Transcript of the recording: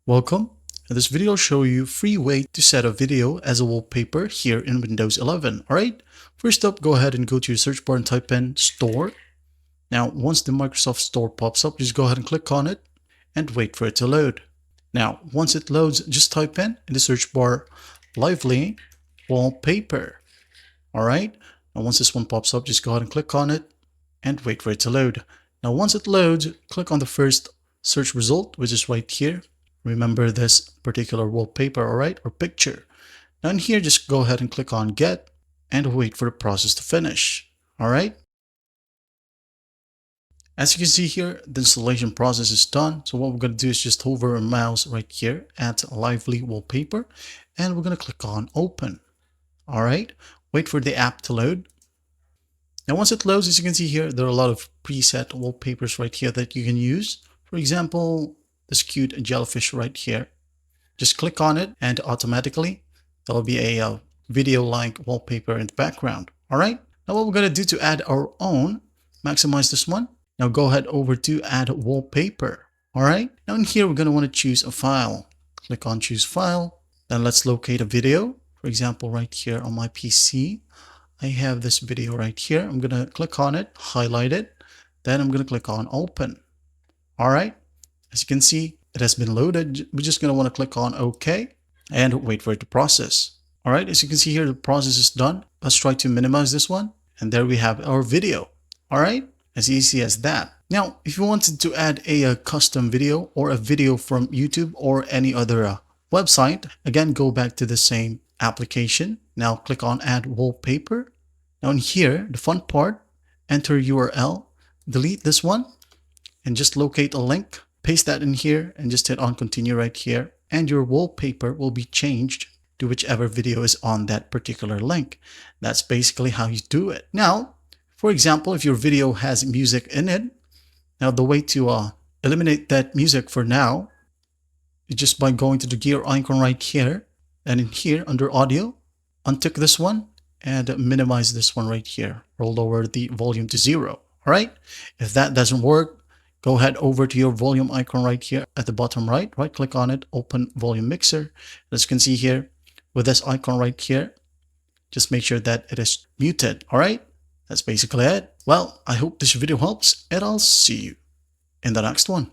Welcome. In this video, I'll show you free way to set a video as a wallpaper here in Windows 11. Alright, first up, go ahead and go to your search bar and type in Store. Now, once the Microsoft Store pops up, just go ahead and click on it and wait for it to load. Now, once it loads, just type in the search bar Lively Wallpaper. Alright, now once this one pops up, just go ahead and click on it and wait for it to load. Now, once it loads, click on the first search result, which is right here. Remember this particular wallpaper, alright, or picture. Now in here, just go ahead and click on Get and wait for the process to finish. Alright. As you can see here, the installation process is done. So what we're going to do is just hover our mouse right here at Lively Wallpaper, and we're going to click on Open. Alright. Wait for the app to load. Now once it loads, as you can see here, there are a lot of preset wallpapers right here that you can use. For example, this cute jellyfish right here. Just click on it and automatically there will be a video-like wallpaper in the background. Alright, now what we're going to do to add our own, maximize this one. Now go ahead over to add wallpaper. Alright, now in here we're going to want to choose a file. Click on choose file. Then let's locate a video. For example, right here on my PC, I have this video right here. I'm going to click on it, highlight it. Then I'm going to click on open. Alright. As you can see, it has been loaded. We're just going to want to click on OK and wait for it to process. All right, as you can see here, the process is done. Let's try to minimize this one. And there we have our video. All right, as easy as that. Now, if you wanted to add a custom video or a video from YouTube or any other website, again, go back to the same application. Now click on Add Wallpaper. Now in here, the fun part, enter URL, delete this one, and just locate a link. Paste that in here and just hit on continue right here, and your wallpaper will be changed to whichever video is on that particular link. That's basically how you do it. Now, for example, if your video has music in it, now the way to eliminate that music for now is just by going to the gear icon right here, and in here under audio, untick this one and minimize this one right here, or lower the volume to 0. All right, if that doesn't work, go ahead over to your volume icon right here at the bottom right click on it, open volume mixer. As you can see here with this icon right here, just make sure that it is muted. All right, that's basically it. Well, I hope this video helps, and I'll see you in the next one.